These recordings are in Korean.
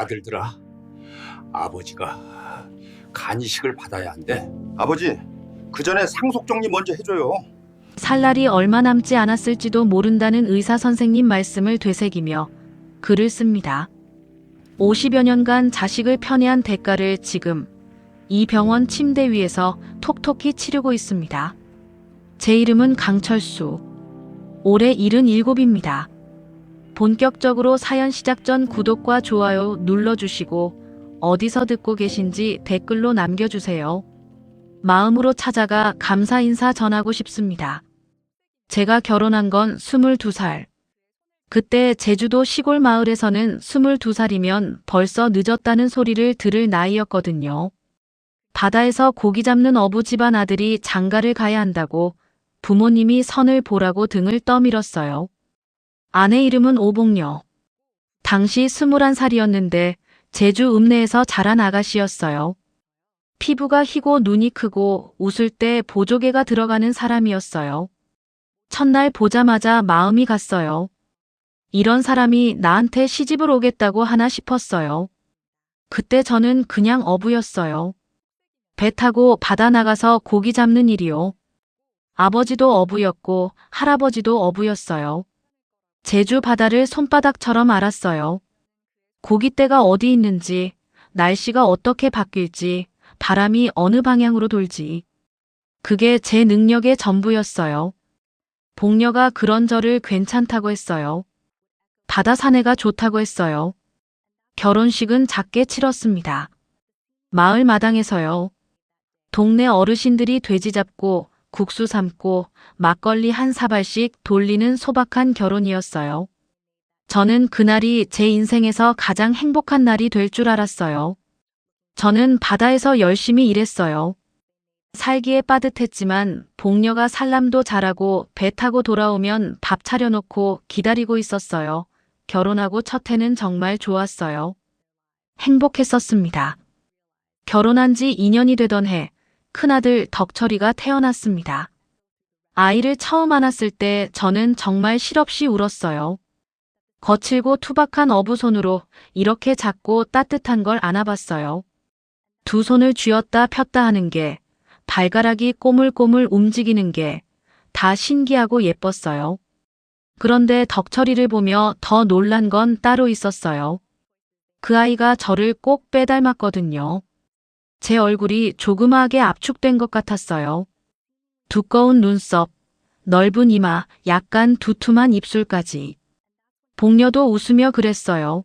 아들들아, 아버지가 간이식을 받아야 한대. 아버지, 그 전에 상속 정리 먼저 해줘요. 살 날이 얼마 남지 않았을지도 모른다는 의사 선생님 말씀을 되새기며 글을 씁니다. 50여 년간 자식을 편애한 대가를 지금 이 병원 침대 위에서 톡톡히 치르고 있습니다. 제 이름은 강철수. 올해 77입니다. 본격적으로 사연 시작 전 구독과 좋아요 눌러주시고 어디서 듣고 계신지 댓글로 남겨주세요. 마음으로 찾아가 감사 인사 전하고 싶습니다. 제가 결혼한 건 22살. 그때 제주도 시골 마을에서는 22살이면 벌써 늦었다는 소리를 들을 나이였거든요. 바다에서 고기 잡는 어부 집안 아들이 장가를 가야 한다고 부모님이 선을 보라고 등을 떠밀었어요. 아내 이름은 오복녀. 당시 21살이었는데 제주 읍내에서 자란 아가씨였어요. 피부가 희고 눈이 크고 웃을 때 보조개가 들어가는 사람이었어요. 첫날 보자마자 마음이 갔어요. 이런 사람이 나한테 시집을 오겠다고 하나 싶었어요. 그때 저는 그냥 어부였어요. 배 타고 바다 나가서 고기 잡는 일이요. 아버지도 어부였고 할아버지도 어부였어요. 제주 바다를 손바닥처럼 알았어요. 고깃대가 어디 있는지, 날씨가 어떻게 바뀔지, 바람이 어느 방향으로 돌지. 그게 제 능력의 전부였어요. 복녀가 그런 저를 괜찮다고 했어요. 바다 사내가 좋다고 했어요. 결혼식은 작게 치렀습니다. 마을 마당에서요. 동네 어르신들이 돼지 잡고 국수 삶고 막걸리 한 사발씩 돌리는 소박한 결혼이었어요. 저는 그날이 제 인생에서 가장 행복한 날이 될 줄 알았어요. 저는 바다에서 열심히 일했어요. 살기에 빠듯했지만 복녀가 살람도 잘하고 배 타고 돌아오면 밥 차려놓고 기다리고 있었어요. 결혼하고 첫 해는 정말 좋았어요. 행복했었습니다. 결혼한 지 2년이 되던 해, 큰아들 덕철이가 태어났습니다. 아이를 처음 안았을 때 저는 정말 실없이 울었어요. 거칠고 투박한 어부 손으로 이렇게 작고 따뜻한 걸 안아봤어요. 두 손을 쥐었다 폈다 하는 게, 발가락이 꼬물꼬물 움직이는 게 다 신기하고 예뻤어요. 그런데 덕철이를 보며 더 놀란 건 따로 있었어요. 그 아이가 저를 꼭 빼닮았거든요. 제 얼굴이 조그마하게 압축된 것 같았어요. 두꺼운 눈썹, 넓은 이마, 약간 두툼한 입술까지. 복녀도 웃으며 그랬어요.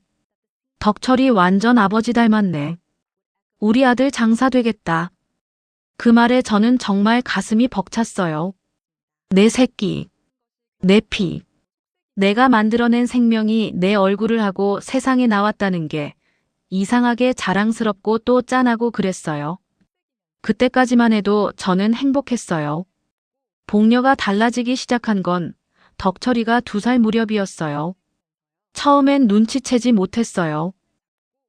덕철이 완전 아버지 닮았네. 우리 아들 장사 되겠다. 그 말에 저는 정말 가슴이 벅찼어요. 내 새끼, 내 피. 내가 만들어낸 생명이 내 얼굴을 하고 세상에 나왔다는 게 이상하게 자랑스럽고 또 짠하고 그랬어요. 그때까지만 해도 저는 행복했어요. 복녀가 달라지기 시작한 건 덕철이가 2살 무렵이었어요. 처음엔 눈치채지 못했어요.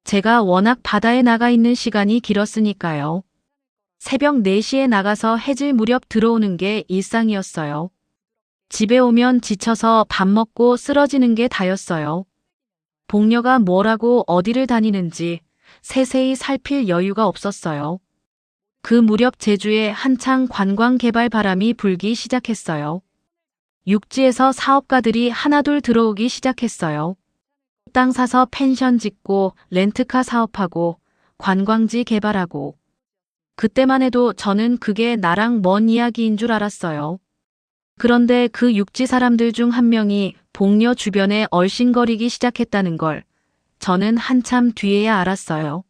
제가 워낙 바다에 나가 있는 시간이 길었으니까요. 새벽 4시에 나가서 해질 무렵 들어오는 게 일상이었어요. 집에 오면 지쳐서 밥 먹고 쓰러지는 게 다였어요. 복녀가 뭐라고 어디를 다니는지 세세히 살필 여유가 없었어요. 그 무렵 제주에 한창 관광 개발 바람이 불기 시작했어요. 육지에서 사업가들이 하나둘 들어오기 시작했어요. 땅 사서 펜션 짓고 렌트카 사업하고 관광지 개발하고. 그때만 해도 저는 그게 나랑 먼 이야기인 줄 알았어요. 그런데 그 육지 사람들 중 한 명이 복녀 주변에 얼씬거리기 시작했다는 걸 저는 한참 뒤에야 알았어요.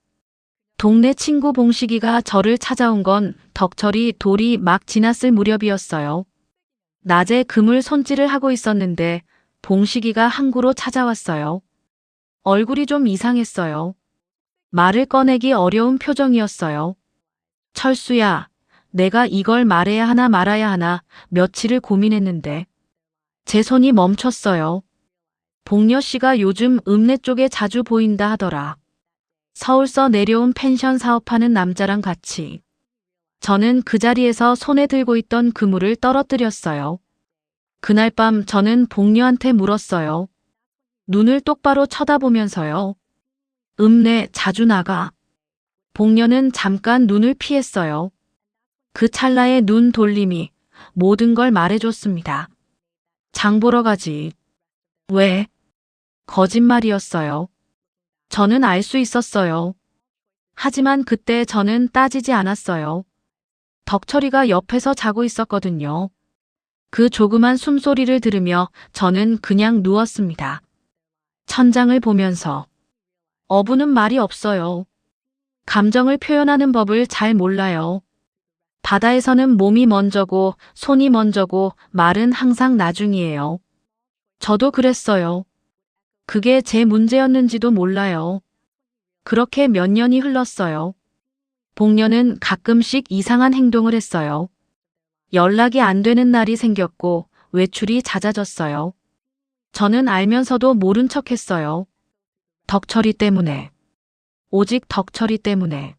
동네 친구 봉식이가 저를 찾아온 건 덕철이 돌이 막 지났을 무렵이었어요. 낮에 그물 손질을 하고 있었는데 봉식이가 항구로 찾아왔어요. 얼굴이 좀 이상했어요. 말을 꺼내기 어려운 표정이었어요. 철수야, 내가 이걸 말해야 하나 말아야 하나 며칠을 고민했는데 제 손이 멈췄어요. 복녀 씨가 요즘 읍내 쪽에 자주 보인다 하더라. 서울서 내려온 펜션 사업하는 남자랑 같이. 저는 그 자리에서 손에 들고 있던 그물을 떨어뜨렸어요. 그날 밤 저는 복녀한테 물었어요. 눈을 똑바로 쳐다보면서요. 읍내 자주 나가. 복녀는 잠깐 눈을 피했어요. 그 찰나의 눈 돌림이 모든 걸 말해줬습니다. 장 보러 가지. 왜? 거짓말이었어요. 저는 알 수 있었어요. 하지만 그때 저는 따지지 않았어요. 덕철이가 옆에서 자고 있었거든요. 그 조그만 숨소리를 들으며 저는 그냥 누웠습니다. 천장을 보면서. 어부는 말이 없어요. 감정을 표현하는 법을 잘 몰라요. 바다에서는 몸이 먼저고 손이 먼저고 말은 항상 나중이에요. 저도 그랬어요. 그게 제 문제였는지도 몰라요. 그렇게 몇 년이 흘렀어요. 복녀는 가끔씩 이상한 행동을 했어요. 연락이 안 되는 날이 생겼고 외출이 잦아졌어요. 저는 알면서도 모른 척했어요. 덕철이 때문에. 오직 덕철이 때문에.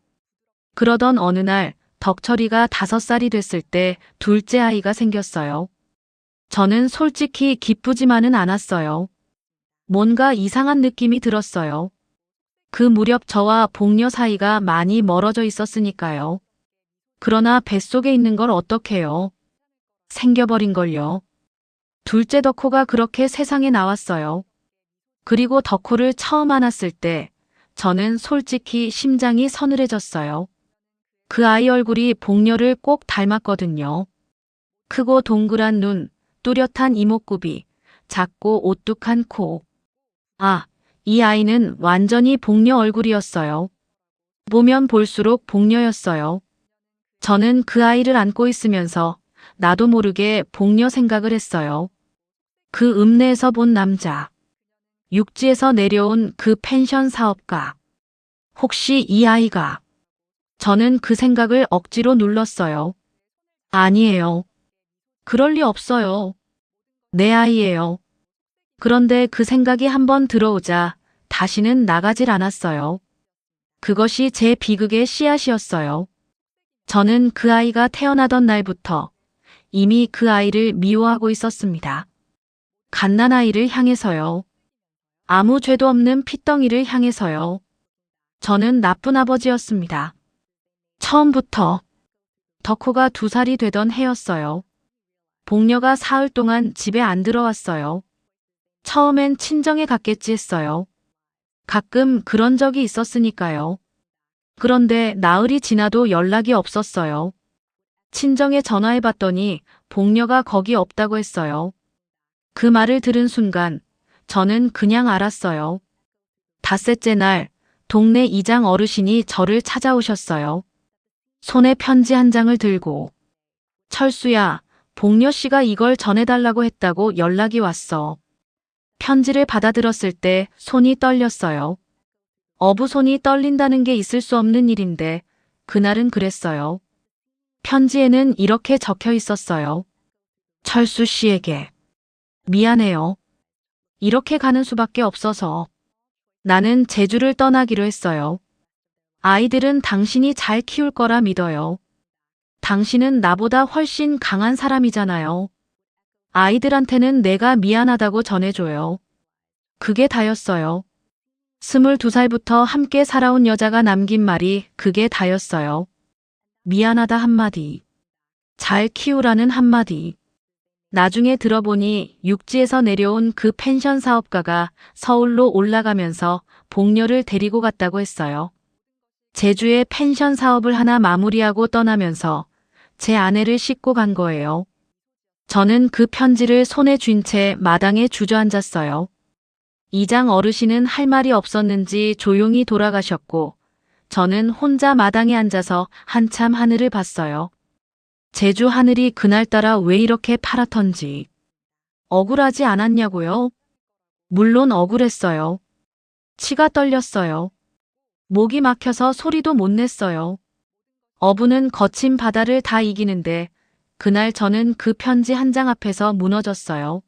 그러던 어느 날 덕철이가 5살이 됐을 때 둘째 아이가 생겼어요. 저는 솔직히 기쁘지만은 않았어요. 뭔가 이상한 느낌이 들었어요. 그 무렵 저와 복녀 사이가 많이 멀어져 있었으니까요. 그러나 뱃속에 있는 걸 어떡해요. 생겨버린걸요. 둘째 덕호가 그렇게 세상에 나왔어요. 그리고 덕호를 처음 안았을 때 저는 솔직히 심장이 서늘해졌어요. 그 아이 얼굴이 복녀를 꼭 닮았거든요. 크고 동그란 눈, 뚜렷한 이목구비, 작고 오뚝한 코. 아, 이 아이는 완전히 복녀 얼굴이었어요. 보면 볼수록 복녀였어요. 저는 그 아이를 안고 있으면서 나도 모르게 복녀 생각을 했어요. 그 읍내에서 본 남자. 육지에서 내려온 그 펜션 사업가. 혹시 이 아이가. 저는 그 생각을 억지로 눌렀어요. 아니에요. 그럴 리 없어요. 내 아이예요. 그런데 그 생각이 한번 들어오자 다시는 나가질 않았어요. 그것이 제 비극의 씨앗이었어요. 저는 그 아이가 태어나던 날부터 이미 그 아이를 미워하고 있었습니다. 갓난아이를 향해서요. 아무 죄도 없는 핏덩이를 향해서요. 저는 나쁜 아버지였습니다. 처음부터. 덕호가 2살이 되던 해였어요. 복녀가 사흘 동안 집에 안 들어왔어요. 처음엔 친정에 갔겠지 했어요. 가끔 그런 적이 있었으니까요. 그런데 나흘이 지나도 연락이 없었어요. 친정에 전화해봤더니 복녀가 거기 없다고 했어요. 그 말을 들은 순간 저는 그냥 알았어요. 닷새째 날 동네 이장 어르신이 저를 찾아오셨어요. 손에 편지 한 장을 들고. 철수야, 복녀 씨가 이걸 전해달라고 했다고 연락이 왔어. 편지를 받아들었을 때 손이 떨렸어요. 어부 손이 떨린다는 게 있을 수 없는 일인데 그날은 그랬어요. 편지에는 이렇게 적혀 있었어요. 철수 씨에게. 미안해요. 이렇게 가는 수밖에 없어서. 나는 제주를 떠나기로 했어요. 아이들은 당신이 잘 키울 거라 믿어요. 당신은 나보다 훨씬 강한 사람이잖아요. 아이들한테는 내가 미안하다고 전해줘요. 그게 다였어요. 22살부터 함께 살아온 여자가 남긴 말이 그게 다였어요. 미안하다 한마디. 잘 키우라는 한마디. 나중에 들어보니 육지에서 내려온 그 펜션 사업가가 서울로 올라가면서 복녀를 데리고 갔다고 했어요. 제주에 펜션 사업을 하나 마무리하고 떠나면서 제 아내를 싣고 간 거예요. 저는 그 편지를 손에 쥔 채 마당에 주저앉았어요. 이장 어르신은 할 말이 없었는지 조용히 돌아가셨고 저는 혼자 마당에 앉아서 한참 하늘을 봤어요. 제주 하늘이 그날따라 왜 이렇게 파랗던지. 억울하지 않았냐고요? 물론 억울했어요. 치가 떨렸어요. 목이 막혀서 소리도 못 냈어요. 어부는 거친 바다를 다 이기는데 그날 저는 그 편지 한 장 앞에서 무너졌어요.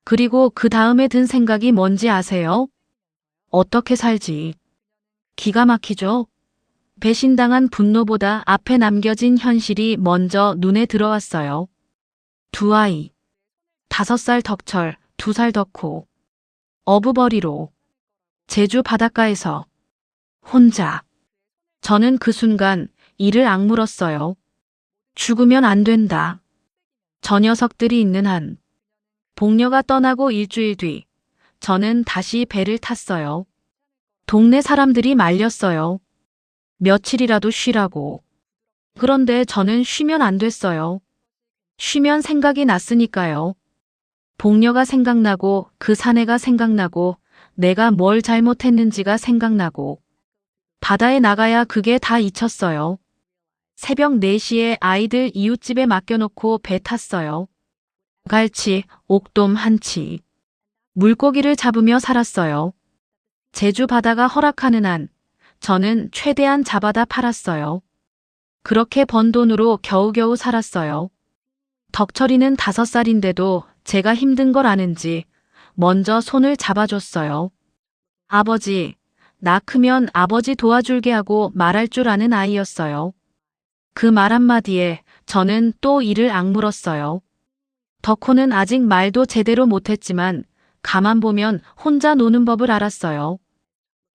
그리고 그 다음에 든 생각이 뭔지 아세요? 어떻게 살지? 기가 막히죠? 배신당한 분노보다 앞에 남겨진 현실이 먼저 눈에 들어왔어요. 2아이. 5살 덕철, 2살 덕호. 어부벌이로. 제주 바닷가에서 혼자. 저는 그 순간 이를 악물었어요. 죽으면 안 된다. 저 녀석들이 있는 한. 복녀가 떠나고 일주일 뒤, 저는 다시 배를 탔어요. 동네 사람들이 말렸어요. 며칠이라도 쉬라고. 그런데 저는 쉬면 안 됐어요. 쉬면 생각이 났으니까요. 복녀가 생각나고 그 사내가 생각나고 내가 뭘 잘못했는지가 생각나고 바다에 나가야 그게 다 잊혔어요. 새벽 4시에 아이들 이웃집에 맡겨놓고 배 탔어요. 갈치, 옥돔, 한치. 물고기를 잡으며 살았어요. 제주 바다가 허락하는 한 저는 최대한 잡아다 팔았어요. 그렇게 번 돈으로 겨우겨우 살았어요. 덕철이는 5살인데도 제가 힘든 걸 아는지 먼저 손을 잡아줬어요. 아버지, 나 크면 아버지 도와줄게 하고 말할 줄 아는 아이였어요. 그 말 한마디에 저는 또 이를 악물었어요. 덕호는 아직 말도 제대로 못했지만 가만 보면 혼자 노는 법을 알았어요.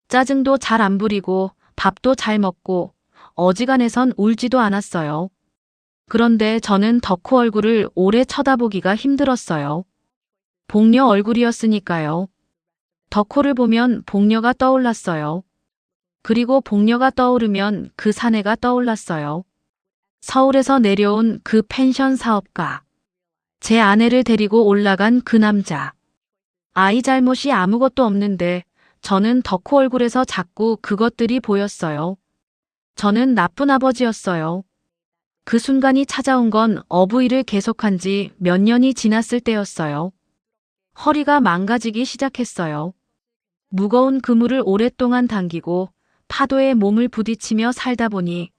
짜증도 잘 안 부리고 밥도 잘 먹고 어지간해선 울지도 않았어요. 그런데 저는 덕호 얼굴을 오래 쳐다보기가 힘들었어요. 복녀 얼굴이었으니까요. 덕호를 보면 복녀가 떠올랐어요. 그리고 복녀가 떠오르면 그 사내가 떠올랐어요. 서울에서 내려온 그 펜션 사업가. 제 아내를 데리고 올라간 그 남자. 아이 잘못이 아무것도 없는데 저는 덕호 얼굴에서 자꾸 그것들이 보였어요. 저는 나쁜 아버지였어요. 그 순간이 찾아온 건 어부일을 계속한 지 몇 년이 지났을 때였어요. 허리가 망가지기 시작했어요. 무거운 그물을 오랫동안 당기고 파도에 몸을 부딪히며 살다 보니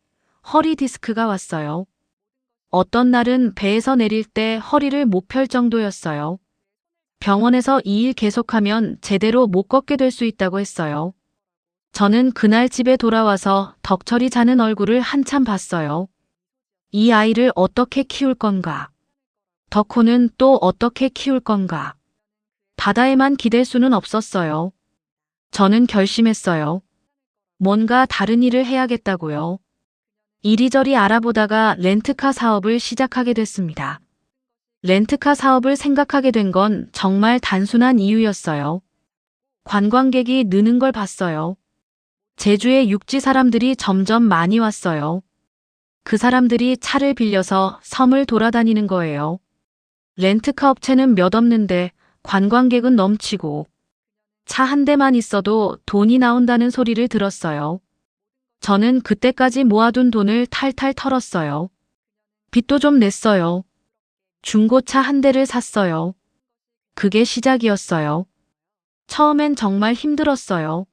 허리 디스크가 왔어요. 어떤 날은 배에서 내릴 때 허리를 못 펼 정도였어요. 병원에서 이 일 계속하면 제대로 못 걷게 될 수 있다고 했어요. 저는 그날 집에 돌아와서 덕철이 자는 얼굴을 한참 봤어요. 이 아이를 어떻게 키울 건가? 덕호는 또 어떻게 키울 건가? 바다에만 기댈 수는 없었어요. 저는 결심했어요. 뭔가 다른 일을 해야겠다고요. 이리저리 알아보다가 렌트카 사업을 시작하게 됐습니다. 렌트카 사업을 생각하게 된 건 정말 단순한 이유였어요. 관광객이 느는 걸 봤어요. 제주에 육지 사람들이 점점 많이 왔어요. 그 사람들이 차를 빌려서 섬을 돌아다니는 거예요. 렌트카 업체는 몇 없는데 관광객은 넘치고 차 한 대만 있어도 돈이 나온다는 소리를 들었어요. 저는 그때까지 모아둔 돈을 탈탈 털었어요. 빚도 좀 냈어요. 중고차 한 대를 샀어요. 그게 시작이었어요. 처음엔 정말 힘들었어요.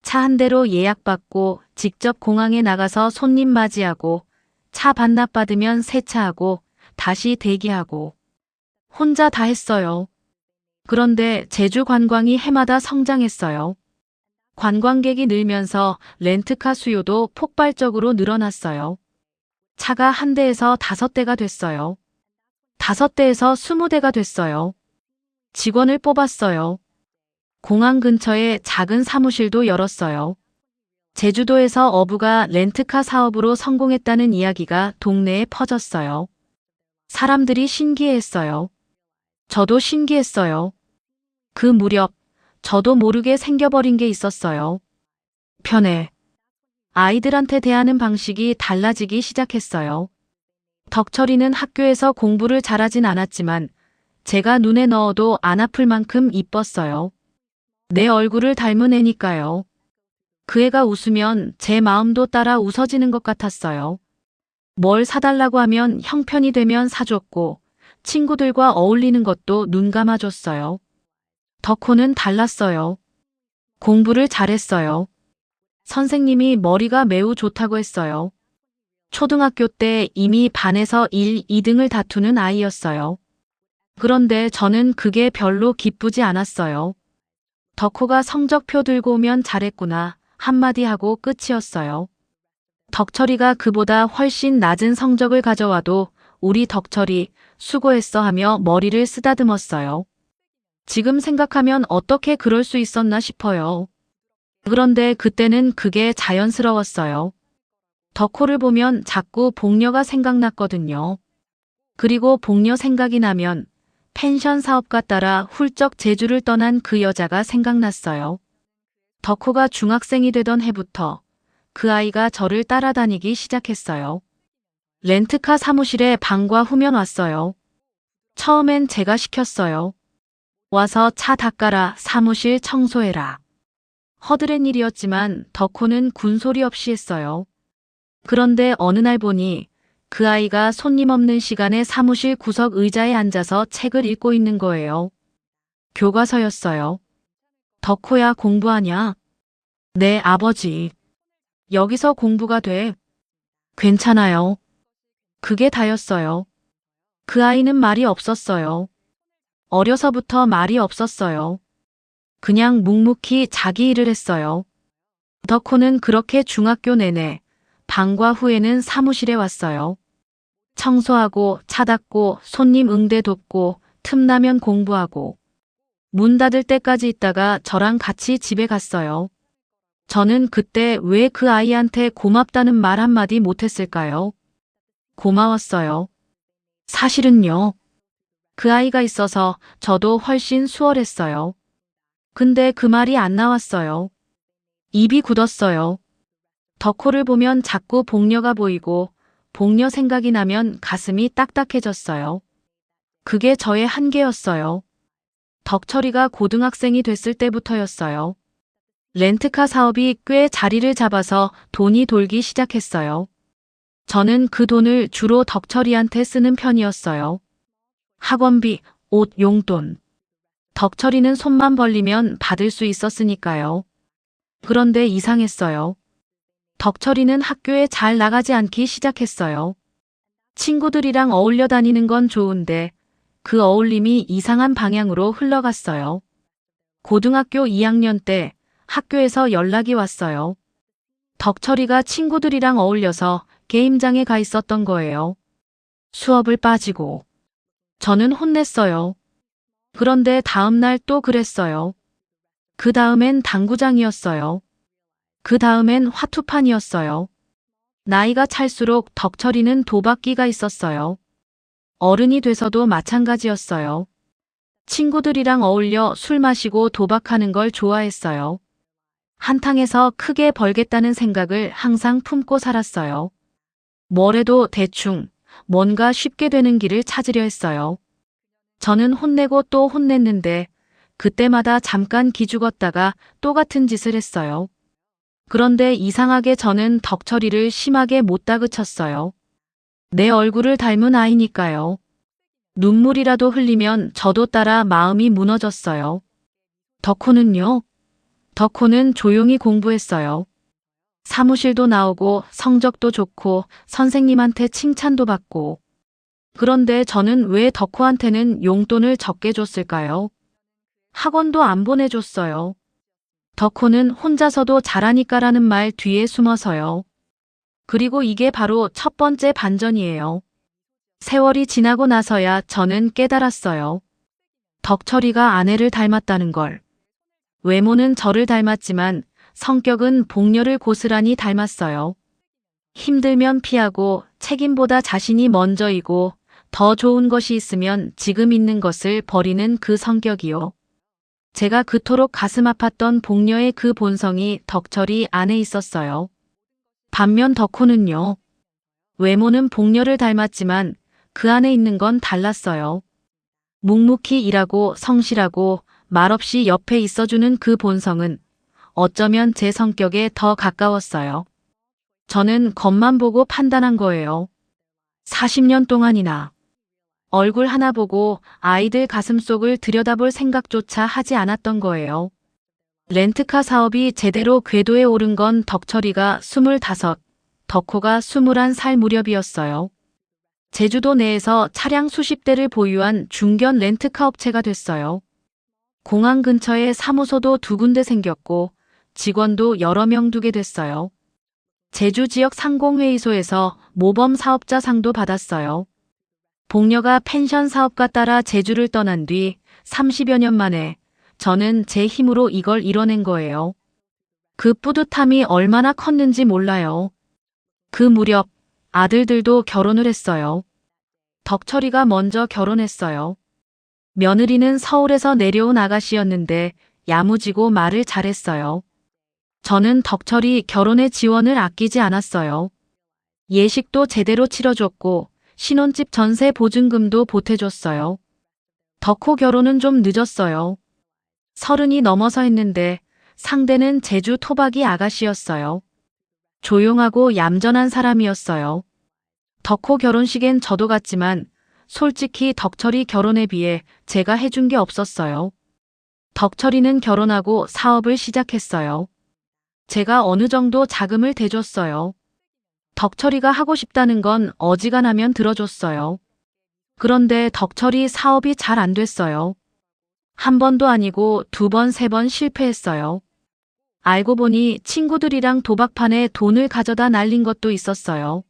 차 한 대로 예약받고 직접 공항에 나가서 손님 맞이하고 차 반납받으면 세차하고 다시 대기하고 혼자 다 했어요. 그런데 제주 관광이 해마다 성장했어요. 관광객이 늘면서 렌트카 수요도 폭발적으로 늘어났어요. 차가 한 대에서 5대가 됐어요. 5대에서 20대가 됐어요. 직원을 뽑았어요. 공항 근처에 작은 사무실도 열었어요. 제주도에서 어부가 렌트카 사업으로 성공했다는 이야기가 동네에 퍼졌어요. 사람들이 신기해했어요. 저도 신기했어요. 그 무렵 저도 모르게 생겨버린 게 있었어요. 편해. 아이들한테 대하는 방식이 달라지기 시작했어요. 덕철이는 학교에서 공부를 잘하진 않았지만 제가 눈에 넣어도 안 아플 만큼 이뻤어요. 내 얼굴을 닮은 애니까요. 그 애가 웃으면 제 마음도 따라 웃어지는 것 같았어요. 뭘 사달라고 하면 형편이 되면 사줬고 친구들과 어울리는 것도 눈 감아줬어요. 덕호는 달랐어요. 공부를 잘했어요. 선생님이 머리가 매우 좋다고 했어요. 초등학교 때 이미 반에서 1, 2등을 다투는 아이였어요. 그런데 저는 그게 별로 기쁘지 않았어요. 덕호가 성적표 들고 오면 잘했구나 한마디 하고 끝이었어요. 덕철이가 그보다 훨씬 낮은 성적을 가져와도 우리 덕철이 수고했어 하며 머리를 쓰다듬었어요. 지금 생각하면 어떻게 그럴 수 있었나 싶어요. 그런데 그때는 그게 자연스러웠어요. 덕호를 보면 자꾸 복녀가 생각났거든요. 그리고 복녀 생각이 나면 펜션 사업과 따라 훌쩍 제주를 떠난 그 여자가 생각났어요. 덕호가 중학생이 되던 해부터 그 아이가 저를 따라다니기 시작했어요. 렌트카 사무실에 방과 후면 왔어요. 처음엔 제가 시켰어요. 와서 차 닦아라, 사무실 청소해라. 허드렛 일이었지만 덕호는 군소리 없이 했어요. 그런데 어느 날 보니 그 아이가 손님 없는 시간에 사무실 구석 의자에 앉아서 책을 읽고 있는 거예요. 교과서였어요. 덕호야, 공부하냐? 네, 아버지. 여기서 공부가 돼. 괜찮아요. 그게 다였어요. 그 아이는 말이 없었어요. 어려서부터 말이 없었어요. 그냥 묵묵히 자기 일을 했어요. 덕호는 그렇게 중학교 내내 방과 후에는 사무실에 왔어요. 청소하고 차 닦고 손님 응대 돕고 틈나면 공부하고 문 닫을 때까지 있다가 저랑 같이 집에 갔어요. 저는 그때 왜 그 아이한테 고맙다는 말 한마디 못했을까요? 고마웠어요. 사실은요. 그 아이가 있어서 저도 훨씬 수월했어요. 근데 그 말이 안 나왔어요. 입이 굳었어요. 덕호를 보면 자꾸 복녀가 보이고 복녀 생각이 나면 가슴이 딱딱해졌어요. 그게 저의 한계였어요. 덕철이가 고등학생이 됐을 때부터였어요. 렌트카 사업이 꽤 자리를 잡아서 돈이 돌기 시작했어요. 저는 그 돈을 주로 덕철이한테 쓰는 편이었어요. 학원비, 옷, 용돈. 덕철이는 손만 벌리면 받을 수 있었으니까요. 그런데 이상했어요. 덕철이는 학교에 잘 나가지 않기 시작했어요. 친구들이랑 어울려 다니는 건 좋은데 그 어울림이 이상한 방향으로 흘러갔어요. 고등학교 2학년 때 학교에서 연락이 왔어요. 덕철이가 친구들이랑 어울려서 게임장에 가 있었던 거예요. 수업을 빠지고. 저는 혼냈어요. 그런데 다음날 또 그랬어요. 그 다음엔 당구장이었어요. 그 다음엔 화투판이었어요. 나이가 찰수록 덕철이는 도박기가 있었어요. 어른이 돼서도 마찬가지였어요. 친구들이랑 어울려 술 마시고 도박하는 걸 좋아했어요. 한탕에서 크게 벌겠다는 생각을 항상 품고 살았어요. 뭐래도 대충 뭔가 쉽게 되는 길을 찾으려 했어요. 저는 혼내고 또 혼냈는데 그때마다 잠깐 기죽었다가 또 같은 짓을 했어요. 그런데 이상하게 저는 덕철이를 심하게 못 다그쳤어요. 내 얼굴을 닮은 아이니까요. 눈물이라도 흘리면 저도 따라 마음이 무너졌어요. 덕호는요? 덕호는 조용히 공부했어요. 사무실도 나오고 성적도 좋고 선생님한테 칭찬도 받고. 그런데 저는 왜 덕호한테는 용돈을 적게 줬을까요? 학원도 안 보내줬어요. 덕호는 혼자서도 잘하니까라는 말 뒤에 숨어서요. 그리고 이게 바로 첫 번째 반전이에요. 세월이 지나고 나서야 저는 깨달았어요. 덕철이가 아내를 닮았다는 걸. 외모는 저를 닮았지만 성격은 복녀를 고스란히 닮았어요. 힘들면 피하고 책임보다 자신이 먼저이고 더 좋은 것이 있으면 지금 있는 것을 버리는 그 성격이요. 제가 그토록 가슴 아팠던 복녀의 그 본성이 덕철이 안에 있었어요. 반면 덕호는요. 외모는 복녀를 닮았지만 그 안에 있는 건 달랐어요. 묵묵히 일하고 성실하고 말없이 옆에 있어주는 그 본성은 어쩌면 제 성격에 더 가까웠어요. 저는 겉만 보고 판단한 거예요. 40년 동안이나. 얼굴 하나 보고 아이들 가슴속을 들여다볼 생각조차 하지 않았던 거예요. 렌트카 사업이 제대로 궤도에 오른 건 덕철이가 25, 덕호가 21살 무렵이었어요. 제주도 내에서 차량 수십 대를 보유한 중견 렌트카 업체가 됐어요. 공항 근처에 사무소도 2군데 생겼고 직원도 여러 명 두게 됐어요. 제주 지역 상공회의소에서 모범 사업자 상도 받았어요. 복녀가 펜션 사업과 따라 제주를 떠난 뒤 30여 년 만에 저는 제 힘으로 이걸 이뤄낸 거예요. 그 뿌듯함이 얼마나 컸는지 몰라요. 그 무렵 아들들도 결혼을 했어요. 덕철이가 먼저 결혼했어요. 며느리는 서울에서 내려온 아가씨였는데 야무지고 말을 잘했어요. 저는 덕철이 결혼의 지원을 아끼지 않았어요. 예식도 제대로 치러줬고 신혼집 전세 보증금도 보태줬어요. 덕호 결혼은 좀 늦었어요. 30이 넘어서 했는데 상대는 제주 토박이 아가씨였어요. 조용하고 얌전한 사람이었어요. 덕호 결혼식엔 저도 갔지만 솔직히 덕철이 결혼에 비해 제가 해준 게 없었어요. 덕철이는 결혼하고 사업을 시작했어요. 제가 어느 정도 자금을 대줬어요. 덕철이가 하고 싶다는 건 어지간하면 들어줬어요. 그런데 덕철이 사업이 잘 안 됐어요. 한 번도 아니고 2번, 3번 실패했어요. 알고 보니 친구들이랑 도박판에 돈을 가져다 날린 것도 있었어요.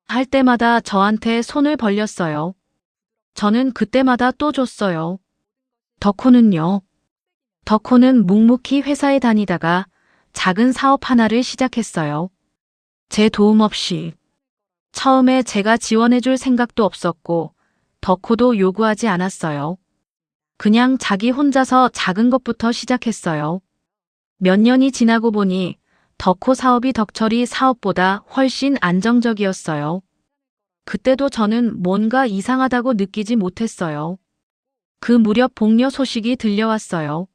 할 때마다 저한테 손을 벌렸어요. 저는 그때마다 또 줬어요. 덕호는요? 덕호는 묵묵히 회사에 다니다가 작은 사업 하나를 시작했어요. 제 도움 없이. 처음에 제가 지원해줄 생각도 없었고 덕호도 요구하지 않았어요. 그냥 자기 혼자서 작은 것부터 시작했어요. 몇 년이 지나고 보니 덕호 사업이 덕철이 사업보다 훨씬 안정적이었어요. 그때도 저는 뭔가 이상하다고 느끼지 못했어요. 그 무렵 복녀 소식이 들려왔어요.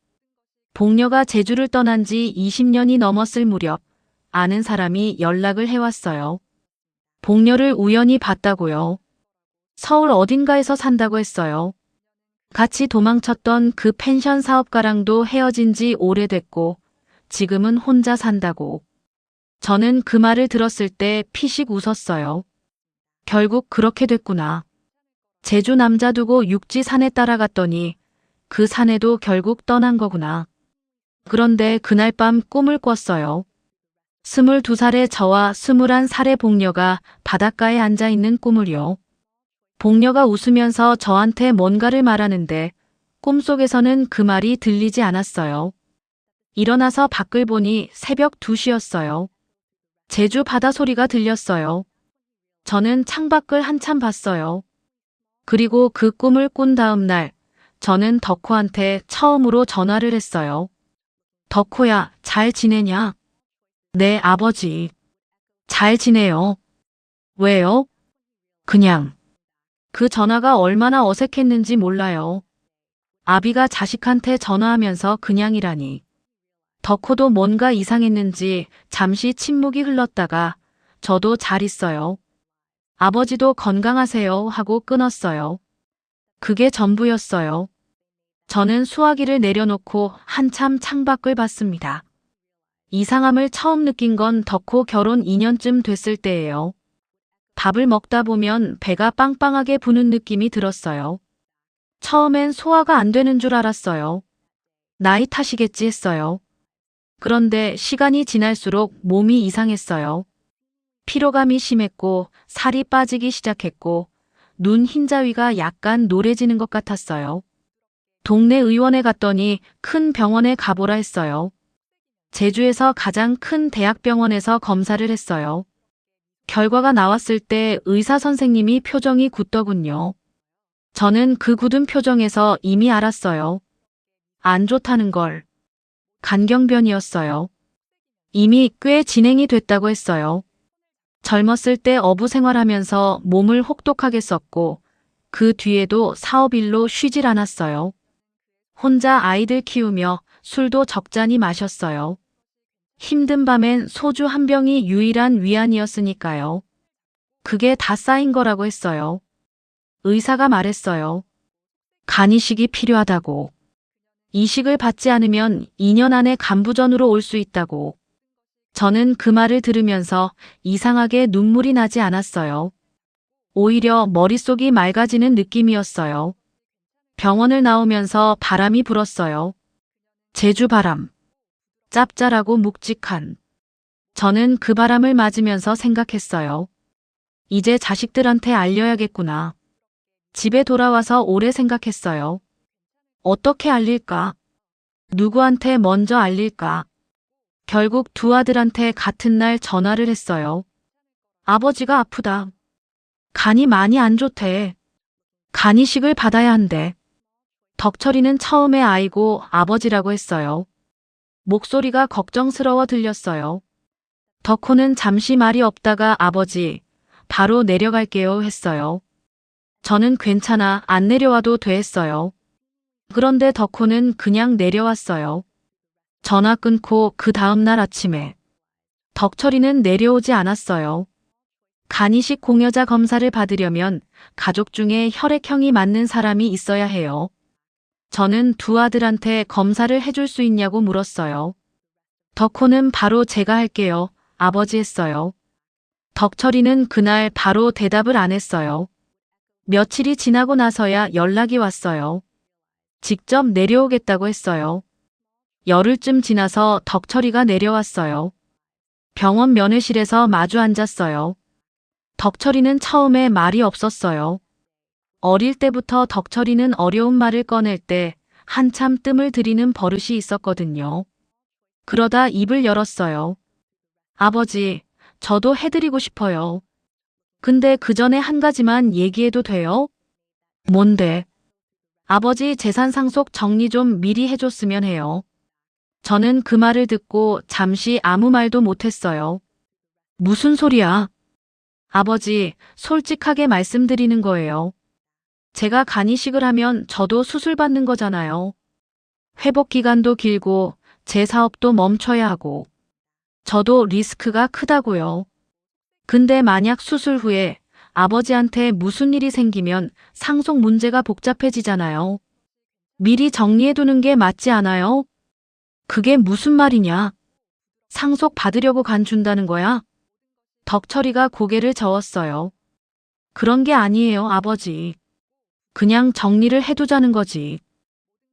복녀가 제주를 떠난 지 20년이 넘었을 무렵 아는 사람이 연락을 해왔어요. 복녀를 우연히 봤다고요. 서울 어딘가에서 산다고 했어요. 같이 도망쳤던 그 펜션 사업가랑도 헤어진 지 오래됐고 지금은 혼자 산다고. 저는 그 말을 들었을 때 피식 웃었어요. 결국 그렇게 됐구나. 제주 남자 두고 육지 산에 따라갔더니 그 산에도 결국 떠난 거구나. 그런데 그날 밤 꿈을 꿨어요. 22살의 저와 21살의 복녀가 바닷가에 앉아있는 꿈을요. 복녀가 웃으면서 저한테 뭔가를 말하는데 꿈속에서는 그 말이 들리지 않았어요. 일어나서 밖을 보니 새벽 2시였어요. 제주 바다 소리가 들렸어요. 저는 창밖을 한참 봤어요. 그리고 그 꿈을 꾼 다음 날 저는 덕호한테 처음으로 전화를 했어요. 덕호야, 잘 지내냐? 네, 아버지. 잘 지내요. 왜요? 그냥. 그 전화가 얼마나 어색했는지 몰라요. 아비가 자식한테 전화하면서 그냥이라니. 덕호도 뭔가 이상했는지 잠시 침묵이 흘렀다가 저도 잘 있어요. 아버지도 건강하세요 하고 끊었어요. 그게 전부였어요. 저는 수화기를 내려놓고 한참 창밖을 봤습니다. 이상함을 처음 느낀 건 덕호 결혼 2년쯤 됐을 때예요. 밥을 먹다 보면 배가 빵빵하게 부는 느낌이 들었어요. 처음엔 소화가 안 되는 줄 알았어요. 나이 탓이겠지 했어요. 그런데 시간이 지날수록 몸이 이상했어요. 피로감이 심했고 살이 빠지기 시작했고 눈 흰자위가 약간 노래지는 것 같았어요. 동네 의원에 갔더니 큰 병원에 가보라 했어요. 제주에서 가장 큰 대학병원에서 검사를 했어요. 결과가 나왔을 때 의사 선생님이 표정이 굳더군요. 저는 그 굳은 표정에서 이미 알았어요. 안 좋다는 걸. 간경변이었어요. 이미 꽤 진행이 됐다고 했어요. 젊었을 때 어부 생활하면서 몸을 혹독하게 썼고 그 뒤에도 사업일로 쉬질 않았어요. 혼자 아이들 키우며 술도 적잖이 마셨어요. 힘든 밤엔 소주 한 병이 유일한 위안이었으니까요. 그게 다 쌓인 거라고 했어요. 의사가 말했어요. 간이식이 필요하다고. 이식을 받지 않으면 2년 안에 간부전으로 올 수 있다고. 저는 그 말을 들으면서 이상하게 눈물이 나지 않았어요. 오히려 머릿속이 맑아지는 느낌이었어요. 병원을 나오면서 바람이 불었어요. 제주 바람. 짭짤하고 묵직한. 저는 그 바람을 맞으면서 생각했어요. 이제 자식들한테 알려야겠구나. 집에 돌아와서 오래 생각했어요. 어떻게 알릴까? 누구한테 먼저 알릴까? 결국 두 아들한테 같은 날 전화를 했어요. 아버지가 아프다. 간이 많이 안 좋대. 간이식을 받아야 한대. 덕철이는 처음에 아이고 아버지라고 했어요. 목소리가 걱정스러워 들렸어요. 덕호는 잠시 말이 없다가 아버지, 바로 내려갈게요 했어요. 저는 괜찮아, 안 내려와도 돼 했어요. 그런데 덕호는 그냥 내려왔어요. 전화 끊고 그 다음날 아침에 덕철이는 내려오지 않았어요. 간이식 공여자 검사를 받으려면 가족 중에 혈액형이 맞는 사람이 있어야 해요. 저는 두 아들한테 검사를 해줄 수 있냐고 물었어요. 덕호는 바로 제가 할게요, 아버지 했어요. 덕철이는 그날 바로 대답을 안 했어요. 며칠이 지나고 나서야 연락이 왔어요. 직접 내려오겠다고 했어요. 열흘쯤 지나서 덕철이가 내려왔어요. 병원 면회실에서 마주 앉았어요. 덕철이는 처음에 말이 없었어요. 어릴 때부터 덕철이는 어려운 말을 꺼낼 때 한참 뜸을 들이는 버릇이 있었거든요. 그러다 입을 열었어요. 아버지, 저도 해드리고 싶어요. 근데 그 전에 한 가지만 얘기해도 돼요? 뭔데? 아버지 재산 상속 정리 좀 미리 해줬으면 해요. 저는 그 말을 듣고 잠시 아무 말도 못했어요. 무슨 소리야? 아버지, 솔직하게 말씀드리는 거예요. 제가 간이식을 하면 저도 수술 받는 거잖아요. 회복 기간도 길고 제 사업도 멈춰야 하고 저도 리스크가 크다고요. 근데 만약 수술 후에 아버지한테 무슨 일이 생기면 상속 문제가 복잡해지잖아요. 미리 정리해두는 게 맞지 않아요? 그게 무슨 말이냐? 상속 받으려고 간 준다는 거야? 덕철이가 고개를 저었어요. 그런 게 아니에요, 아버지. 그냥 정리를 해두자는 거지.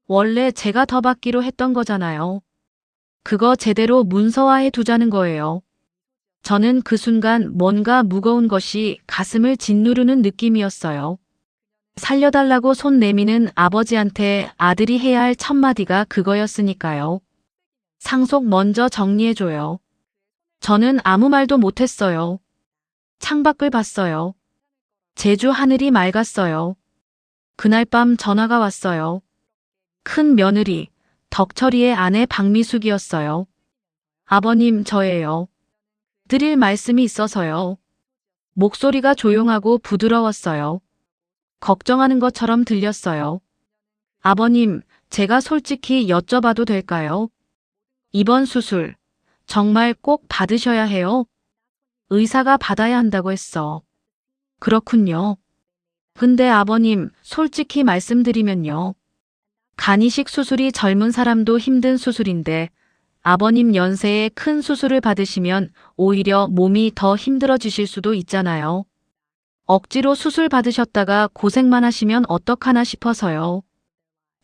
원래 제가 더 받기로 했던 거잖아요. 그거 제대로 문서화해 두자는 거예요. 저는 그 순간 뭔가 무거운 것이 가슴을 짓누르는 느낌이었어요. 살려달라고 손 내미는 아버지한테 아들이 해야 할 첫마디가 그거였으니까요. 상속 먼저 정리해줘요. 저는 아무 말도 못했어요. 창밖을 봤어요. 제주 하늘이 맑았어요. 그날 밤 전화가 왔어요. 큰 며느리, 덕철이의 아내 박미숙이었어요. 아버님, 저예요. 드릴 말씀이 있어서요. 목소리가 조용하고 부드러웠어요. 걱정하는 것처럼 들렸어요. 아버님, 제가 솔직히 여쭤봐도 될까요? 이번 수술, 정말 꼭 받으셔야 해요? 의사가 받아야 한다고 했어. 그렇군요. 근데 아버님, 솔직히 말씀드리면요. 간이식 수술이 젊은 사람도 힘든 수술인데 아버님 연세에 큰 수술을 받으시면 오히려 몸이 더 힘들어지실 수도 있잖아요. 억지로 수술 받으셨다가 고생만 하시면 어떡하나 싶어서요.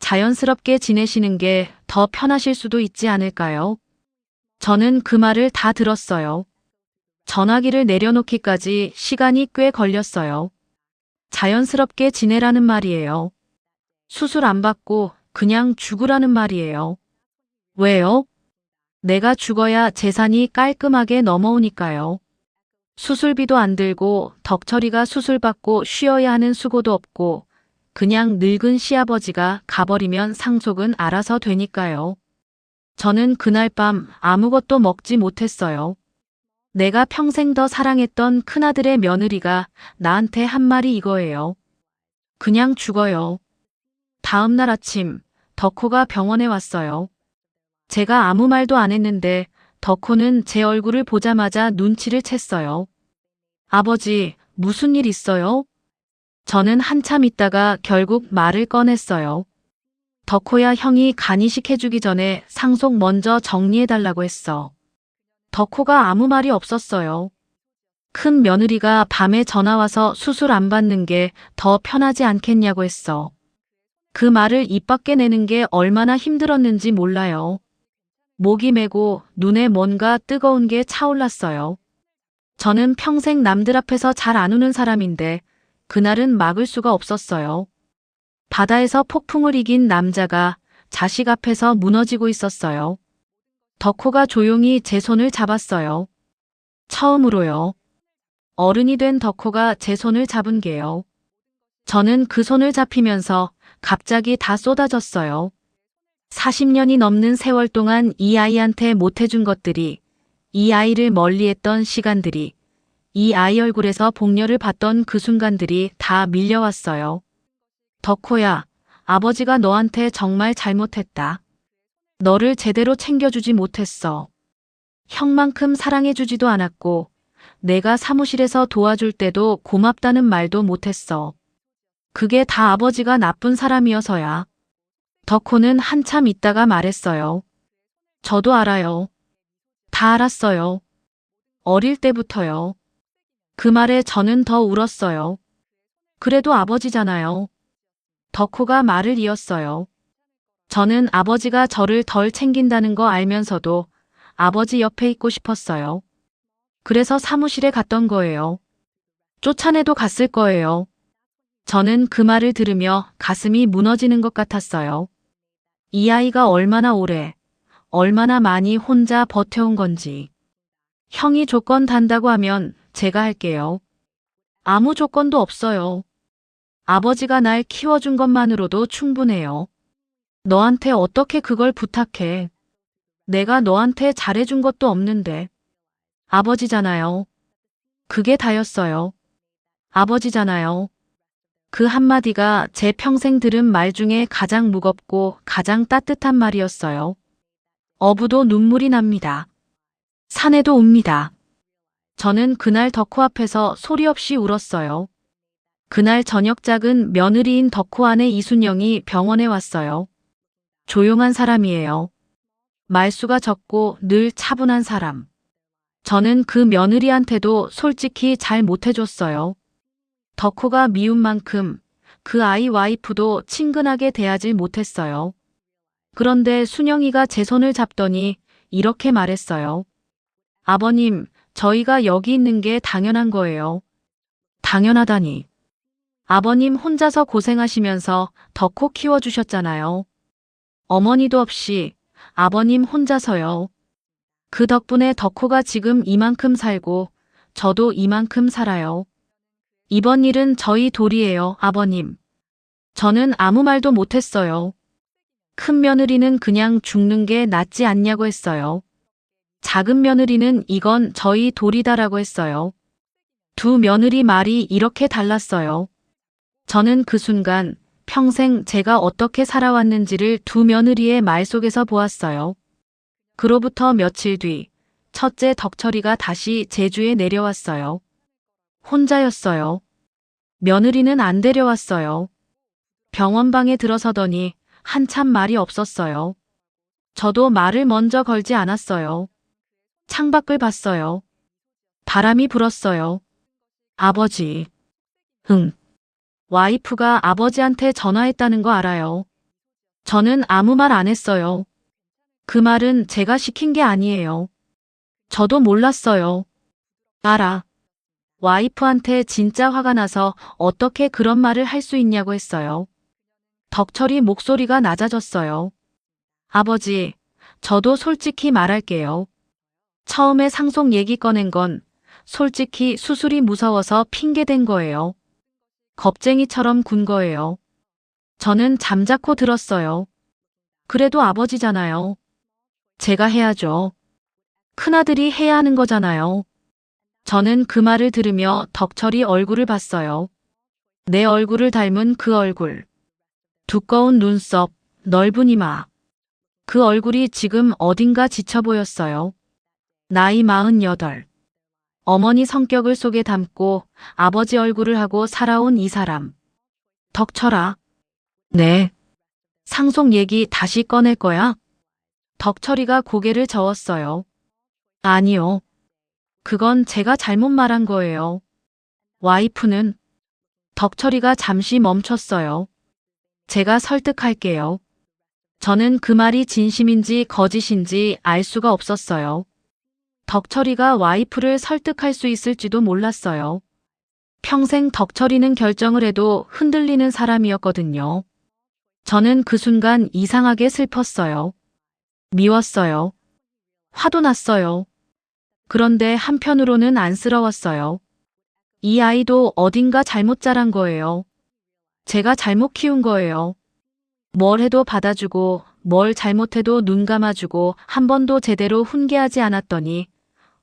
자연스럽게 지내시는 게 더 편하실 수도 있지 않을까요? 저는 그 말을 다 들었어요. 전화기를 내려놓기까지 시간이 꽤 걸렸어요. 자연스럽게 지내라는 말이에요. 수술 안 받고 그냥 죽으라는 말이에요. 왜요? 내가 죽어야 재산이 깔끔하게 넘어오니까요. 수술비도 안 들고 덕철이가 수술 받고 쉬어야 하는 수고도 없고 그냥 늙은 시아버지가 가버리면 상속은 알아서 되니까요. 저는 그날 밤 아무것도 먹지 못했어요. 내가 평생 더 사랑했던 큰아들의 며느리가 나한테 한 말이 이거예요. 그냥 죽어요. 다음 날 아침 덕호가 병원에 왔어요. 제가 아무 말도 안 했는데 덕호는 제 얼굴을 보자마자 눈치를 챘어요. 아버지, 무슨 일 있어요? 저는 한참 있다가 결국 말을 꺼냈어요. 덕호야, 형이 간이식 해주기 전에 상속 먼저 정리해달라고 했어. 덕호가 아무 말이 없었어요. 큰 며느리가 밤에 전화와서 수술 안 받는 게 더 편하지 않겠냐고 했어. 그 말을 입 밖에 내는 게 얼마나 힘들었는지 몰라요. 목이 메고 눈에 뭔가 뜨거운 게 차올랐어요. 저는 평생 남들 앞에서 잘 안 우는 사람인데 그날은 막을 수가 없었어요. 바다에서 폭풍을 이긴 남자가 자식 앞에서 무너지고 있었어요. 덕호가 조용히 제 손을 잡았어요. 처음으로요. 어른이 된 덕호가 제 손을 잡은 게요. 저는 그 손을 잡히면서 갑자기 다 쏟아졌어요. 40년이 넘는 세월 동안 이 아이한테 못해준 것들이, 이 아이를 멀리했던 시간들이, 이 아이 얼굴에서 복렬을 봤던 그 순간들이 다 밀려왔어요. 덕호야, 아버지가 너한테 정말 잘못했다. 너를 제대로 챙겨주지 못했어. 형만큼 사랑해주지도 않았고, 내가 사무실에서 도와줄 때도 고맙다는 말도 못했어. 그게 다 아버지가 나쁜 사람이어서야. 덕호는 한참 있다가 말했어요. 저도 알아요. 다 알았어요. 어릴 때부터요. 그 말에 저는 더 울었어요. 그래도 아버지잖아요. 덕호가 말을 이었어요. 저는 아버지가 저를 덜 챙긴다는 거 알면서도 아버지 옆에 있고 싶었어요. 그래서 사무실에 갔던 거예요. 쫓아내도 갔을 거예요. 저는 그 말을 들으며 가슴이 무너지는 것 같았어요. 이 아이가 얼마나 오래, 얼마나 많이 혼자 버텨온 건지. 형이 조건 단다고 하면 제가 할게요. 아무 조건도 없어요. 아버지가 날 키워준 것만으로도 충분해요. 너한테 어떻게 그걸 부탁해. 내가 너한테 잘해준 것도 없는데. 아버지잖아요. 그게 다였어요. 아버지잖아요. 그 한마디가 제 평생 들은 말 중에 가장 무겁고 가장 따뜻한 말이었어요. 어부도 눈물이 납니다. 사내도 웁니다. 저는 그날 덕호 앞에서 소리 없이 울었어요. 그날 저녁 작은 며느리인 덕호 아내 이순영이 병원에 왔어요. 조용한 사람이에요. 말수가 적고 늘 차분한 사람. 저는 그 며느리한테도 솔직히 잘 못해줬어요. 덕호가 미운 만큼 그 아이 와이프도 친근하게 대하지 못했어요. 그런데 순영이가 제 손을 잡더니 이렇게 말했어요. 아버님, 저희가 여기 있는 게 당연한 거예요. 당연하다니. 아버님 혼자서 고생하시면서 덕호 키워주셨잖아요. 어머니도 없이 아버님 혼자서요. 그 덕분에 덕호가 지금 이만큼 살고 저도 이만큼 살아요. 이번 일은 저희 도리예요, 아버님. 저는 아무 말도 못했어요. 큰 며느리는 그냥 죽는 게 낫지 않냐고 했어요. 작은 며느리는 이건 저희 도리다라고 했어요. 두 며느리 말이 이렇게 달랐어요. 저는 그 순간 평생 제가 어떻게 살아왔는지를 두 며느리의 말 속에서 보았어요. 그로부터 며칠 뒤 첫째 덕철이가 다시 제주에 내려왔어요. 혼자였어요. 며느리는 안 데려왔어요. 병원방에 들어서더니 한참 말이 없었어요. 저도 말을 먼저 걸지 않았어요. 창밖을 봤어요. 바람이 불었어요. 아버지. 응. 와이프가 아버지한테 전화했다는 거 알아요. 저는 아무 말 안 했어요. 그 말은 제가 시킨 게 아니에요. 저도 몰랐어요. 알아. 와이프한테 진짜 화가 나서 어떻게 그런 말을 할 수 있냐고 했어요. 덕철이 목소리가 낮아졌어요. 아버지, 저도 솔직히 말할게요. 처음에 상속 얘기 꺼낸 건 솔직히 수술이 무서워서 핑계댄 거예요. 겁쟁이처럼 군 거예요. 저는 잠자코 들었어요. 그래도 아버지잖아요. 제가 해야죠. 큰아들이 해야 하는 거잖아요. 저는 그 말을 들으며 덕철이 얼굴을 봤어요. 내 얼굴을 닮은 그 얼굴. 두꺼운 눈썹, 넓은 이마. 그 얼굴이 지금 어딘가 지쳐 보였어요. 나이 48. 어머니 성격을 속에 담고 아버지 얼굴을 하고 살아온 이 사람. 덕철아. 네. 상속 얘기 다시 꺼낼 거야? 덕철이가 고개를 저었어요. 아니요. 그건 제가 잘못 말한 거예요. 와이프는? 덕철이가 잠시 멈췄어요. 제가 설득할게요. 저는 그 말이 진심인지 거짓인지 알 수가 없었어요. 덕철이가 와이프를 설득할 수 있을지도 몰랐어요. 평생 덕철이는 결정을 해도 흔들리는 사람이었거든요. 저는 그 순간 이상하게 슬펐어요. 미웠어요. 화도 났어요. 그런데 한편으로는 안쓰러웠어요. 이 아이도 어딘가 잘못 자란 거예요. 제가 잘못 키운 거예요. 뭘 해도 받아주고 뭘 잘못해도 눈 감아주고 한 번도 제대로 훈계하지 않았더니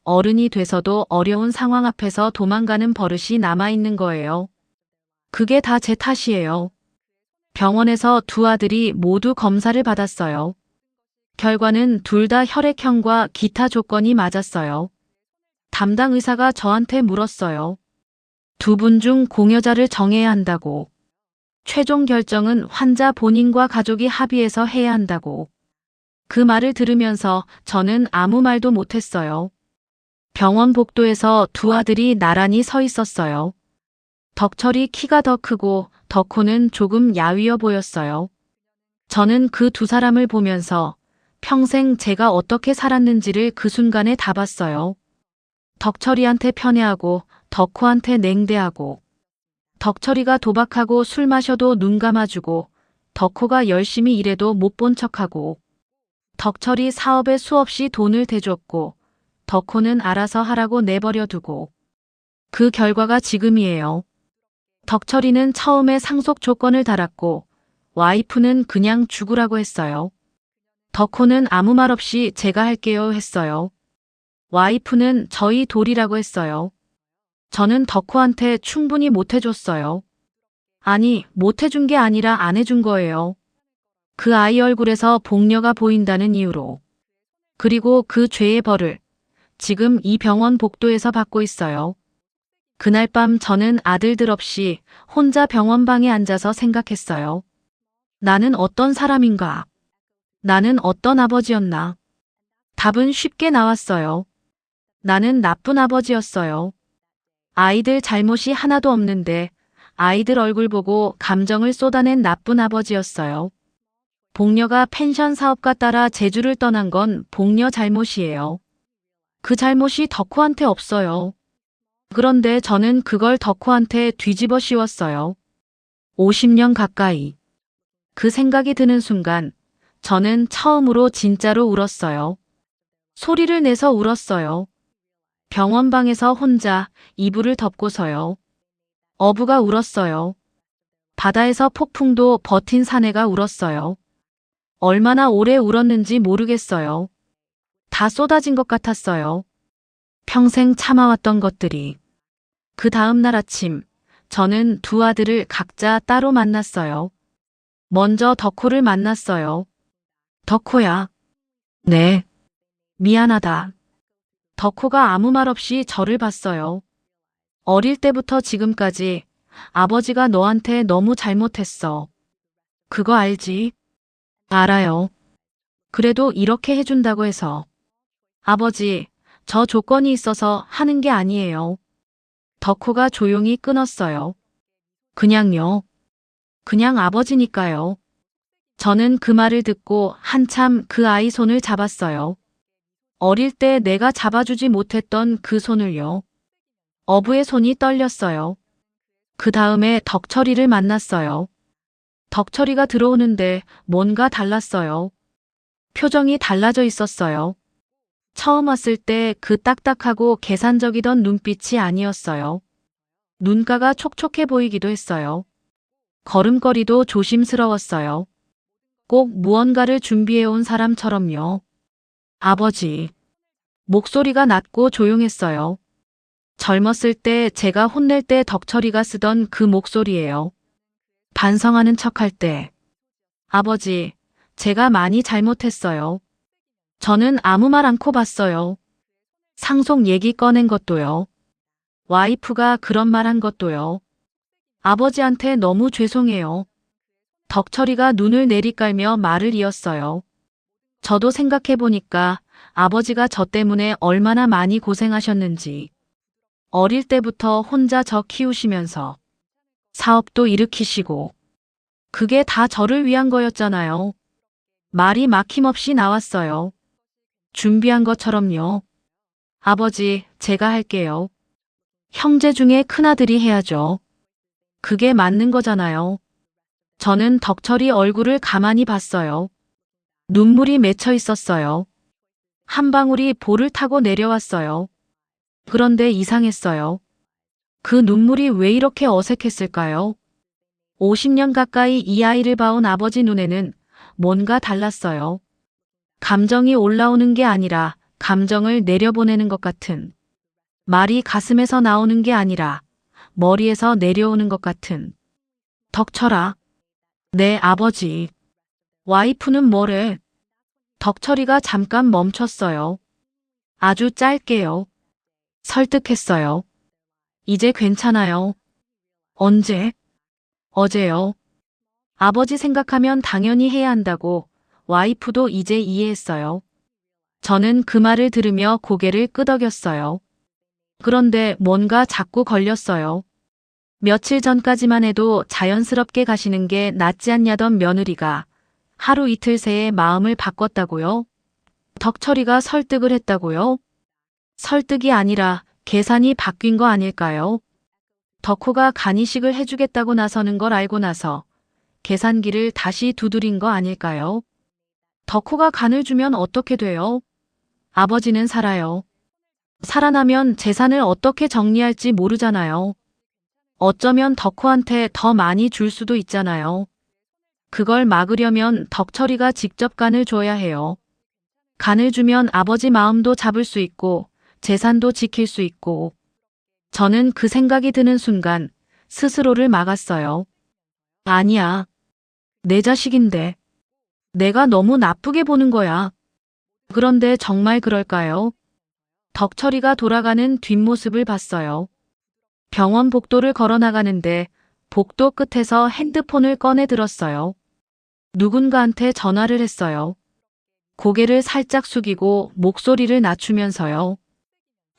어른이 돼서도 어려운 상황 앞에서 도망가는 버릇이 남아있는 거예요. 그게 다 제 탓이에요. 병원에서 두 아들이 모두 검사를 받았어요. 결과는 둘 다 혈액형과 기타 조건이 맞았어요. 담당 의사가 저한테 물었어요. 두 분 중 공여자를 정해야 한다고. 최종 결정은 환자 본인과 가족이 합의해서 해야 한다고. 그 말을 들으면서 저는 아무 말도 못했어요. 병원 복도에서 두 아들이 나란히 서 있었어요. 덕철이 키가 더 크고 덕호는 조금 야위어 보였어요. 저는 그 두 사람을 보면서 평생 제가 어떻게 살았는지를 그 순간에 다 봤어요. 덕철이한테 편애하고 덕호한테 냉대하고, 덕철이가 도박하고 술 마셔도 눈 감아주고 덕호가 열심히 일해도 못 본 척하고, 덕철이 사업에 수없이 돈을 대줬고 덕호는 알아서 하라고 내버려 두고, 그 결과가 지금이에요. 덕철이는 처음에 상속 조건을 달았고 와이프는 그냥 죽으라고 했어요. 덕호는 아무 말 없이 제가 할게요 했어요. 와이프는 저희 돌이라고 했어요. 저는 덕호한테 충분히 못해줬어요. 아니, 못해준 게 아니라 안 해준 거예요. 그 아이 얼굴에서 복녀가 보인다는 이유로. 그리고 그 죄의 벌을 지금 이 병원 복도에서 받고 있어요. 그날 밤 저는 아들들 없이 혼자 병원방에 앉아서 생각했어요. 나는 어떤 사람인가? 나는 어떤 아버지였나? 답은 쉽게 나왔어요. 나는 나쁜 아버지였어요. 아이들 잘못이 하나도 없는데 아이들 얼굴 보고 감정을 쏟아낸 나쁜 아버지였어요. 복녀가 펜션 사업가 따라 제주를 떠난 건 복녀 잘못이에요. 그 잘못이 덕호한테 없어요. 그런데 저는 그걸 덕호한테 뒤집어 씌웠어요. 50년 가까이. 그 생각이 드는 순간 저는 처음으로 진짜로 울었어요. 소리를 내서 울었어요. 병원방에서 혼자 이불을 덮고서요. 어부가 울었어요. 바다에서 폭풍도 버틴 사내가 울었어요. 얼마나 오래 울었는지 모르겠어요. 다 쏟아진 것 같았어요. 평생 참아왔던 것들이. 그 다음 날 아침, 저는 두 아들을 각자 따로 만났어요. 먼저 덕호를 만났어요. 덕호야. 네. 미안하다. 덕호가 아무 말 없이 저를 봤어요. 어릴 때부터 지금까지 아버지가 너한테 너무 잘못했어. 그거 알지? 알아요. 그래도 이렇게 해준다고 해서. 아버지, 저 조건이 있어서 하는 게 아니에요. 덕호가 조용히 끊었어요. 그냥요. 그냥 아버지니까요. 저는 그 말을 듣고 한참 그 아이 손을 잡았어요. 어릴 때 내가 잡아주지 못했던 그 손을요. 어부의 손이 떨렸어요. 그 다음에 덕철이를 만났어요. 덕철이가 들어오는데 뭔가 달랐어요. 표정이 달라져 있었어요. 처음 왔을 때 그 딱딱하고 계산적이던 눈빛이 아니었어요. 눈가가 촉촉해 보이기도 했어요. 걸음걸이도 조심스러웠어요. 꼭 무언가를 준비해온 사람처럼요. 아버지. 목소리가 낮고 조용했어요. 젊었을 때 제가 혼낼 때 덕철이가 쓰던 그 목소리예요. 반성하는 척할 때. 아버지, 제가 많이 잘못했어요. 저는 아무 말 않고 봤어요. 상속 얘기 꺼낸 것도요. 와이프가 그런 말 한 것도요. 아버지한테 너무 죄송해요. 덕철이가 눈을 내리깔며 말을 이었어요. 저도 생각해보니까 아버지가 저 때문에 얼마나 많이 고생하셨는지. 어릴 때부터 혼자 저 키우시면서 사업도 일으키시고 그게 다 저를 위한 거였잖아요. 말이 막힘없이 나왔어요. 준비한 것처럼요. 아버지, 제가 할게요. 형제 중에 큰아들이 해야죠. 그게 맞는 거잖아요. 저는 덕철이 얼굴을 가만히 봤어요. 눈물이 맺혀 있었어요. 한 방울이 볼을 타고 내려왔어요. 그런데 이상했어요. 그 눈물이 왜 이렇게 어색했을까요? 50년 가까이 이 아이를 봐온 아버지 눈에는 뭔가 달랐어요. 감정이 올라오는 게 아니라 감정을 내려보내는 것 같은. 말이 가슴에서 나오는 게 아니라 머리에서 내려오는 것 같은. 덕철아. 내 아버지. 와이프는 뭐래? 덕철이가 잠깐 멈췄어요. 아주 짧게요. 설득했어요. 이제 괜찮아요. 언제? 어제요. 아버지 생각하면 당연히 해야 한다고 와이프도 이제 이해했어요. 저는 그 말을 들으며 고개를 끄덕였어요. 그런데 뭔가 자꾸 걸렸어요. 며칠 전까지만 해도 자연스럽게 가시는 게 낫지 않냐던 며느리가 하루 이틀 새에 마음을 바꿨다고요? 덕철이가 설득을 했다고요? 설득이 아니라 계산이 바뀐 거 아닐까요? 덕호가 간이식을 해주겠다고 나서는 걸 알고 나서 계산기를 다시 두드린 거 아닐까요? 덕호가 간을 주면 어떻게 돼요? 아버지는 살아요. 살아나면 재산을 어떻게 정리할지 모르잖아요. 어쩌면 덕호한테 더 많이 줄 수도 있잖아요. 그걸 막으려면 덕철이가 직접 간을 줘야 해요. 간을 주면 아버지 마음도 잡을 수 있고 재산도 지킬 수 있고. 저는 그 생각이 드는 순간 스스로를 막았어요. 아니야. 내 자식인데. 내가 너무 나쁘게 보는 거야. 그런데 정말 그럴까요? 덕철이가 돌아가는 뒷모습을 봤어요. 병원 복도를 걸어 나가는데 복도 끝에서 핸드폰을 꺼내 들었어요. 누군가한테 전화를 했어요. 고개를 살짝 숙이고 목소리를 낮추면서요.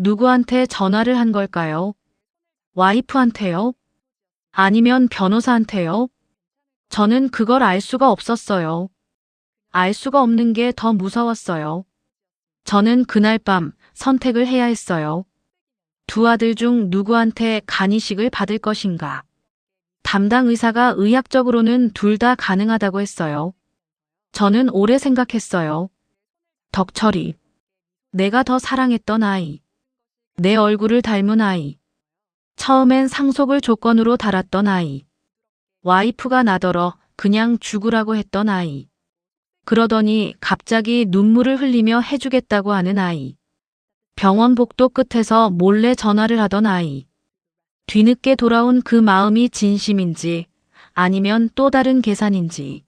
누구한테 전화를 한 걸까요? 와이프한테요? 아니면 변호사한테요? 저는 그걸 알 수가 없었어요. 알 수가 없는 게 더 무서웠어요. 저는 그날 밤 선택을 해야 했어요. 두 아들 중 누구한테 간이식을 받을 것인가. 담당 의사가 의학적으로는 둘 다 가능하다고 했어요. 저는 오래 생각했어요. 덕철이. 내가 더 사랑했던 아이. 내 얼굴을 닮은 아이. 처음엔 상속을 조건으로 달았던 아이. 와이프가 나더러 그냥 죽으라고 했던 아이. 그러더니 갑자기 눈물을 흘리며 해주겠다고 하는 아이. 병원 복도 끝에서 몰래 전화를 하던 아이. 뒤늦게 돌아온 그 마음이 진심인지 아니면 또 다른 계산인지.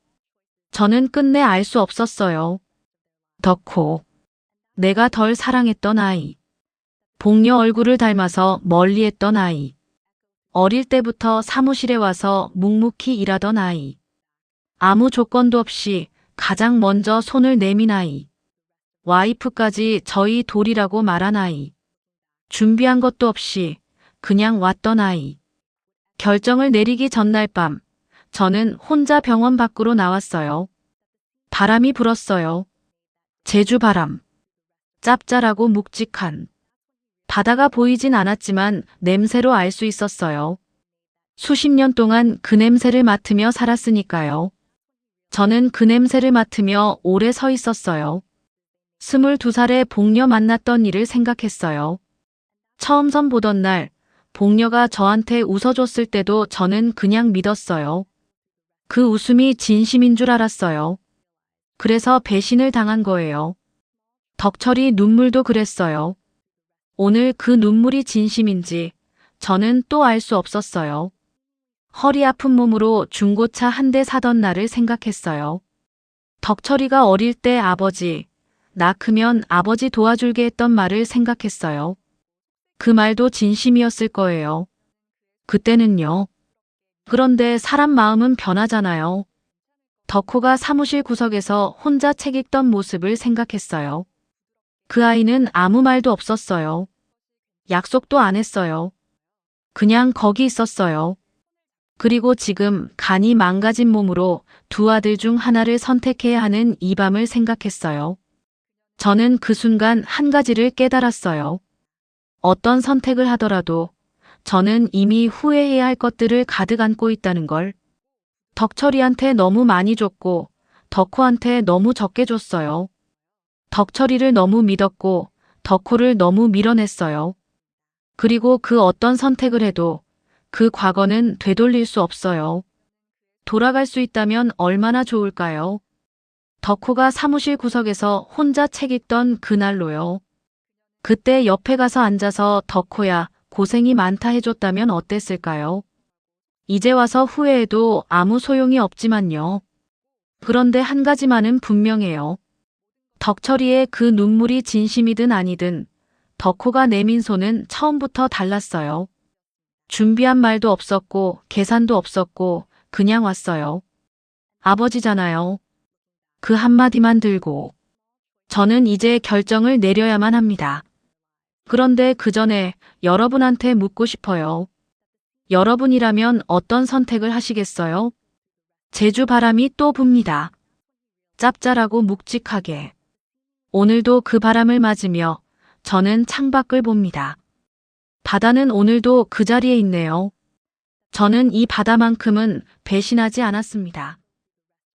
저는 끝내 알 수 없었어요. 덕호. 내가 덜 사랑했던 아이. 복녀 얼굴을 닮아서 멀리했던 아이. 어릴 때부터 사무실에 와서 묵묵히 일하던 아이. 아무 조건도 없이 가장 먼저 손을 내민 아이. 와이프까지 저희 돌이라고 말한 아이. 준비한 것도 없이 그냥 왔던 아이. 결정을 내리기 전날 밤, 저는 혼자 병원 밖으로 나왔어요. 바람이 불었어요. 제주 바람. 짭짤하고 묵직한. 바다가 보이진 않았지만 냄새로 알 수 있었어요. 수십 년 동안 그 냄새를 맡으며 살았으니까요. 저는 그 냄새를 맡으며 오래 서 있었어요. 22살에 복녀 만났던 일을 생각했어요. 처음 선 보던 날, 복녀가 저한테 웃어줬을 때도 저는 그냥 믿었어요. 그 웃음이 진심인 줄 알았어요. 그래서 배신을 당한 거예요. 덕철이 눈물도 그랬어요. 오늘 그 눈물이 진심인지 저는 또 알 수 없었어요. 허리 아픈 몸으로 중고차 한 대 사던 날을 생각했어요. 덕철이가 어릴 때 아버지, 나 크면 아버지 도와줄게 했던 말을 생각했어요. 그 말도 진심이었을 거예요. 그때는요. 그런데 사람 마음은 변하잖아요. 덕호가 사무실 구석에서 혼자 책 읽던 모습을 생각했어요. 그 아이는 아무 말도 없었어요. 약속도 안 했어요. 그냥 거기 있었어요. 그리고 지금 간이 망가진 몸으로 두 아들 중 하나를 선택해야 하는 이 밤을 생각했어요. 저는 그 순간 한 가지를 깨달았어요. 어떤 선택을 하더라도 저는 이미 후회해야 할 것들을 가득 안고 있다는 걸. 덕철이한테 너무 많이 줬고 덕호한테 너무 적게 줬어요. 덕철이를 너무 믿었고 덕호를 너무 밀어냈어요. 그리고 그 어떤 선택을 해도 그 과거는 되돌릴 수 없어요. 돌아갈 수 있다면 얼마나 좋을까요? 덕호가 사무실 구석에서 혼자 책 읽던 그날로요. 그때 옆에 가서 앉아서 덕호야, 고생이 많다 해줬다면 어땠을까요? 이제 와서 후회해도 아무 소용이 없지만요. 그런데 한 가지만은 분명해요. 덕철이의 그 눈물이 진심이든 아니든 덕호가 내민 손은 처음부터 달랐어요. 준비한 말도 없었고 계산도 없었고 그냥 왔어요. 아버지잖아요. 그 한마디만 들고 저는 이제 결정을 내려야만 합니다. 그런데 그 전에 여러분한테 묻고 싶어요. 여러분이라면 어떤 선택을 하시겠어요? 제주 바람이 또 붑니다. 짭짤하고 묵직하게. 오늘도 그 바람을 맞으며 저는 창밖을 봅니다. 바다는 오늘도 그 자리에 있네요. 저는 이 바다만큼은 배신하지 않았습니다.